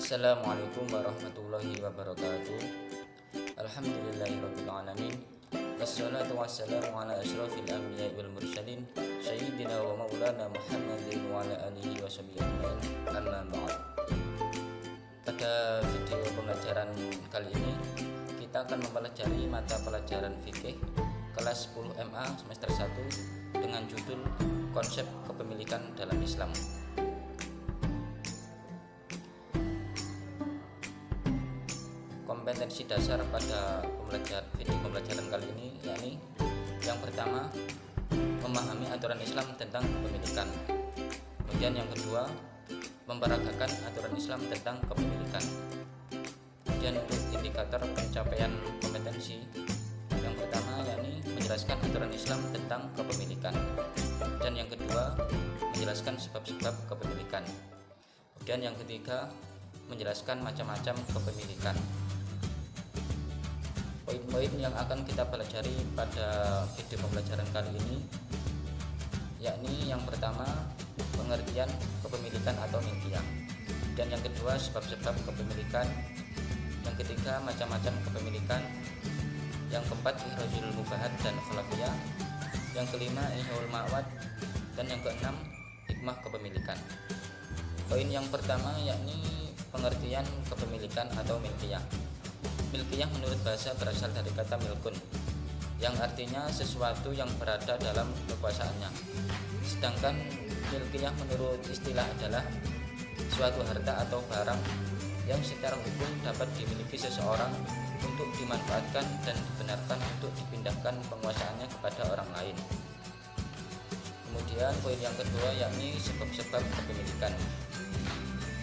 Assalamualaikum warahmatullahi wabarakatuh. Alhamdulillahirabbil alamin. Wassalatu wassalamu ala asyrafil anbiya'i wal mursalin sayyidina wa maulana Muhammadin wa ala alihi washabihi ajmain. Amma ba'd. Pada video pembelajaran kali ini kita akan mempelajari mata pelajaran fikih kelas 10 MA semester 1 dengan judul Konsep Kepemilikan dalam Islam. Kompetensi dasar pada video pembelajaran kali ini yakni yang pertama, memahami aturan Islam tentang kepemilikan. Kemudian yang kedua, memperagakan aturan Islam tentang kepemilikan. Kemudian untuk indikator pencapaian kompetensi, yang pertama yakni menjelaskan aturan Islam tentang kepemilikan. Dan yang kedua, menjelaskan sebab-sebab kepemilikan. Kemudian yang ketiga, menjelaskan macam-macam kepemilikan. Poin-poin yang akan kita pelajari pada video pembelajaran kali ini yakni yang pertama, pengertian kepemilikan atau milkiyah. Dan yang kedua, sebab-sebab kepemilikan. Yang ketiga, macam-macam kepemilikan. Yang keempat, ihrajul mubahat dan khilafiyah. Yang kelima, ihwal ma'wad. Dan yang keenam, hikmah kepemilikan. Poin yang pertama yakni pengertian kepemilikan atau milkiyah. Milkiyah menurut bahasa berasal dari kata milkun, yang artinya sesuatu yang berada dalam kekuasaannya. Sedangkan milkiyah menurut istilah adalah suatu harta atau barang yang secara hukum dapat dimiliki seseorang untuk dimanfaatkan dan dibenarkan untuk dipindahkan penguasaannya kepada orang lain. Kemudian poin yang kedua yakni sebab-sebab kepemilikan.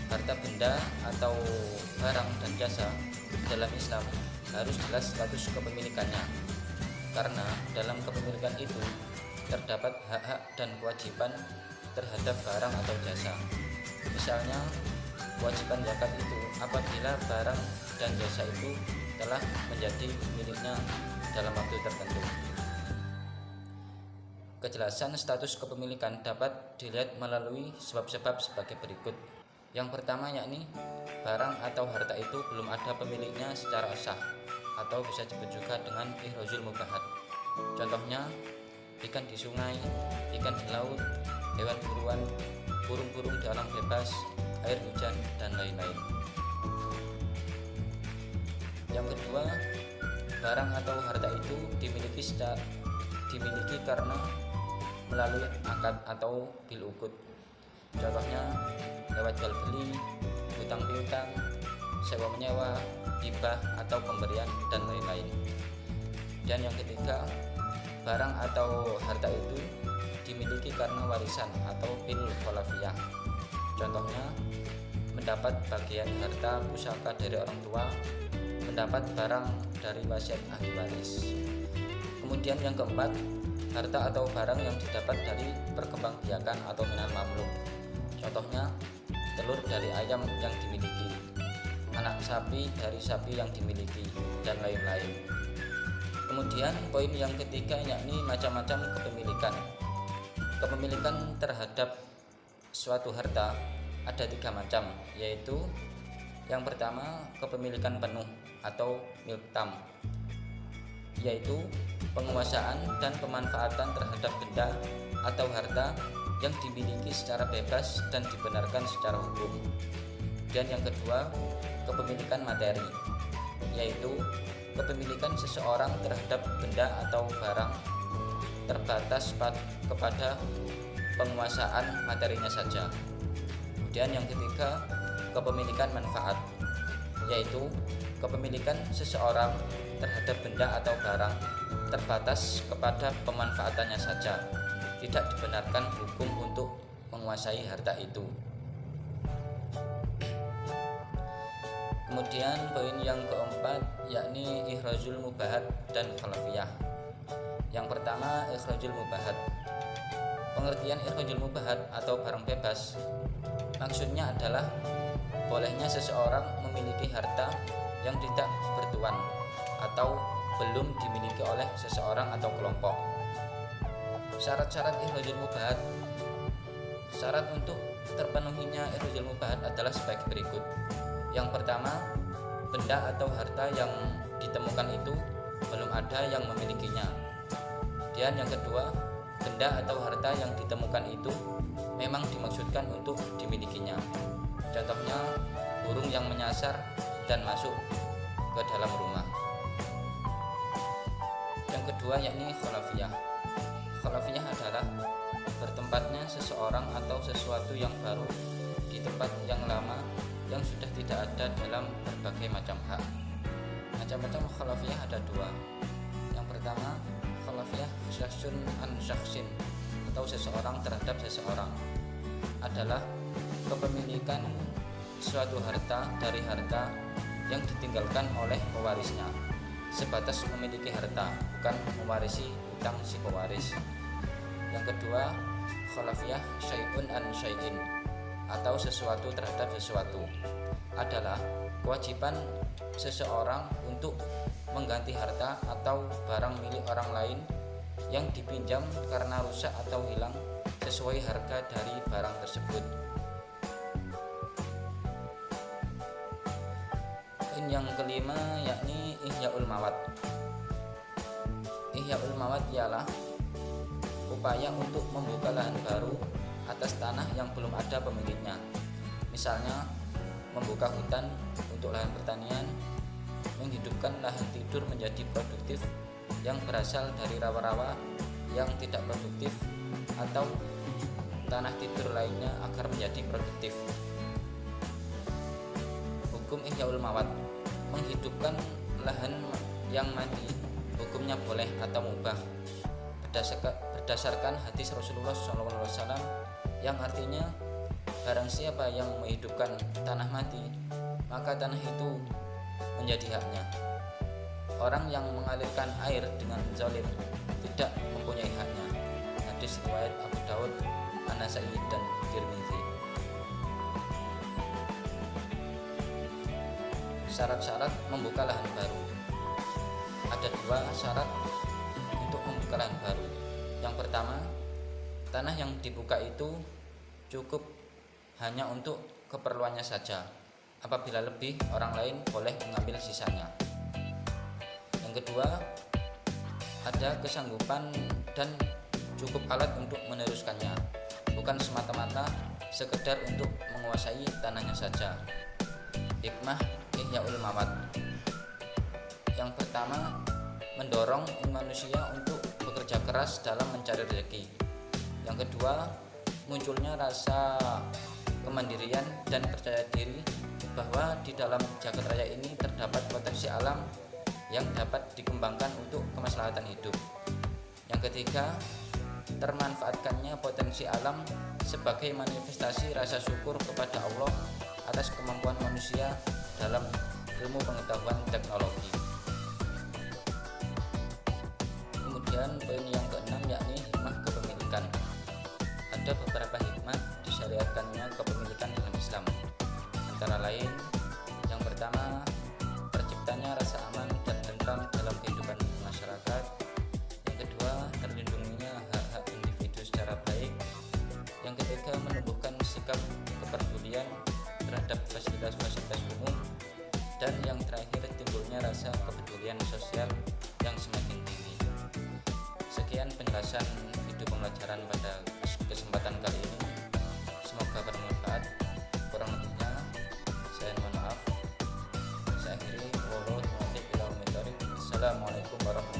Harta benda atau barang dan jasa dalam Islam harus jelas status kepemilikannya, karena dalam kepemilikan itu terdapat hak-hak dan kewajiban terhadap barang atau jasa. Misalnya, kewajiban zakat itu apabila barang dan jasa itu telah menjadi miliknya dalam waktu tertentu. Kejelasan status kepemilikan dapat dilihat melalui sebab-sebab sebagai berikut. Yang pertama yakni barang atau harta itu belum ada pemiliknya secara sah, atau bisa disebut juga dengan ihrajul mubahat. Contohnya, ikan di sungai, ikan di laut, hewan buruan, burung-burung di alam bebas, air hujan, dan lain-lain. Yang kedua, barang atau harta itu dimiliki karena melalui akad atau bil uqud. Contohnya lewat jual beli, hutang piutang, sewa menyewa, hibah atau pemberian, dan lain-lain. Dan yang ketiga, barang atau harta itu dimiliki karena warisan atau bil khalafiyah. Contohnya mendapat bagian harta pusaka dari orang tua, mendapat barang dari wasiat ahli waris. Kemudian yang keempat, harta atau barang yang didapat dari perkembangbiakan atau minal mamluk. Contohnya telur dari ayam yang dimiliki, anak sapi dari sapi yang dimiliki, dan lain-lain. Kemudian poin yang ketiga yakni macam-macam kepemilikan. Kepemilikan terhadap suatu harta ada 3 macam, yaitu yang pertama, kepemilikan penuh atau milk tam, yaitu penguasaan dan pemanfaatan terhadap benda atau harta yang dimiliki secara bebas dan dibenarkan secara hukum. Dan yang kedua, kepemilikan materi, yaitu kepemilikan seseorang terhadap benda atau barang terbatas kepada penguasaan materinya saja. Kemudian yang ketiga, kepemilikan manfaat, yaitu kepemilikan seseorang terhadap benda atau barang terbatas kepada pemanfaatannya saja, tidak dibenarkan hukum untuk menguasai harta itu. Kemudian poin yang keempat yakni ihrajul mubahat dan khilafiyah. Yang pertama, ihrajul mubahat. Pengertian ihrajul mubahat atau barang bebas maksudnya adalah bolehnya seseorang memiliki harta yang tidak bertuan atau belum dimiliki oleh seseorang atau kelompok. Syarat-syarat ihrajul mubahat Syarat untuk terpenuhinya iruzul mubahat adalah sebagai berikut. Yang pertama, benda atau harta yang ditemukan itu belum ada yang memilikinya. Dan yang kedua, benda atau harta yang ditemukan itu memang dimaksudkan untuk dimilikinya. Contohnya, burung yang menyasar dan masuk ke dalam rumah. Yang kedua yakni khalafiyah. Khalafiyah adalah bertempatnya seseorang atau sesuatu yang baru di tempat yang lama yang sudah tidak ada dalam berbagai macam hak. Macam-macam khalafiyah ada dua. Yang pertama, khalafiyah syakhsun an syakhsin atau seseorang terhadap seseorang adalah kepemilikan suatu harta dari harta yang ditinggalkan oleh pewarisnya, sebatas memiliki harta, bukan mewarisi utang si pewaris. Yang kedua, khalafiyah syai'un an syai'in atau sesuatu terhadap sesuatu adalah kewajiban seseorang untuk mengganti harta atau barang milik orang lain yang dipinjam karena rusak atau hilang sesuai harga dari barang tersebut. Yang kelima yakni ihya'ul mawad. Ihya'ul mawad ialah upaya untuk membuka lahan baru atas tanah yang belum ada pemiliknya. Misalnya membuka hutan untuk lahan pertanian, menghidupkan lahan tidur menjadi produktif yang berasal dari rawa-rawa yang tidak produktif, atau tanah tidur lainnya agar menjadi produktif. Hukum ihya'ul mawad: menghidupkan lahan yang mati hukumnya boleh atau mubah berdasarkan hadis Rasulullah SAW yang artinya, barang siapa yang menghidupkan tanah mati, maka tanah itu menjadi haknya. Orang yang mengalirkan air dengan zalim tidak mempunyai haknya. Hadis riwayat Abu Daud, An-Nasai dan Tirmidzi. Syarat-syarat membuka lahan baru. Ada dua syarat untuk membuka lahan baru. Yang pertama, tanah yang dibuka itu cukup hanya untuk keperluannya saja. Apabila lebih, orang lain boleh mengambil sisanya. Yang kedua, ada kesanggupan dan cukup alat untuk meneruskannya, bukan semata-mata sekedar untuk menguasai tanahnya saja. Hikmah ihya'ul mawad. Yang pertama, mendorong manusia untuk bekerja keras dalam mencari rezeki. Yang kedua, munculnya rasa kemandirian dan percaya diri bahwa di dalam jagat raya ini terdapat potensi alam yang dapat dikembangkan untuk kemaslahatan hidup. Yang ketiga, termanfaatkannya potensi alam sebagai manifestasi rasa syukur kepada Allah atas kemampuan manusia dalam ilmu pengetahuan teknologi. Kemudian poin yang keenam yakni hikmah kepemilikan. Ada beberapa hikmah disyariatkannya kepemilikan dalam Islam. Antara lain, yang pertama, terciptanya rasa aman dan tentram dalam kehidupan masyarakat. Yang kedua, terlindunginya hak-hak individu secara baik. Yang ketiga, menumbuhkan sikap kepedulian terhadap fasilitas-fasilitas umum. Dan yang terakhir, timbulnya rasa kepedulian sosial yang semakin tinggi. Sekian penjelasan video pembelajaran pada kesempatan kali ini. Semoga bermanfaat. Kurang lebihnya saya mohon maaf. Saya akhiri. Wassalamualaikum warahmatullahi wabarakatuh.